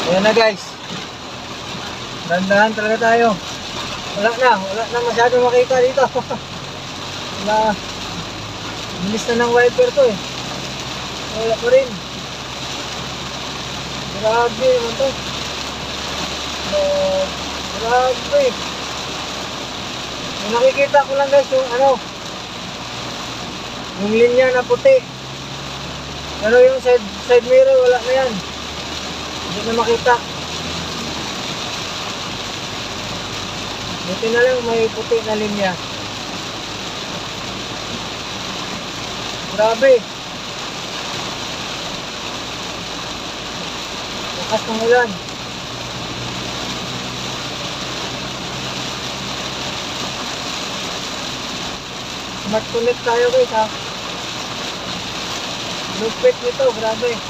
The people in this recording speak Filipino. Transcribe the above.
Ayan na guys. Dandahan talaga tayo. Wala na masyado makita dito. Wala. Bilis na ng wiper to eh. Wala pa rin. Grabe naman to. Grabe. Yung nakikita ko lang guys yung yung linya na puti. Pero yung side mirror wala na yan. Hindi na makita. Buti na lang may puti na linya. Grabe. Lakas ng ulan. Smart connect tayo guys ha. Lupit nito, grabe.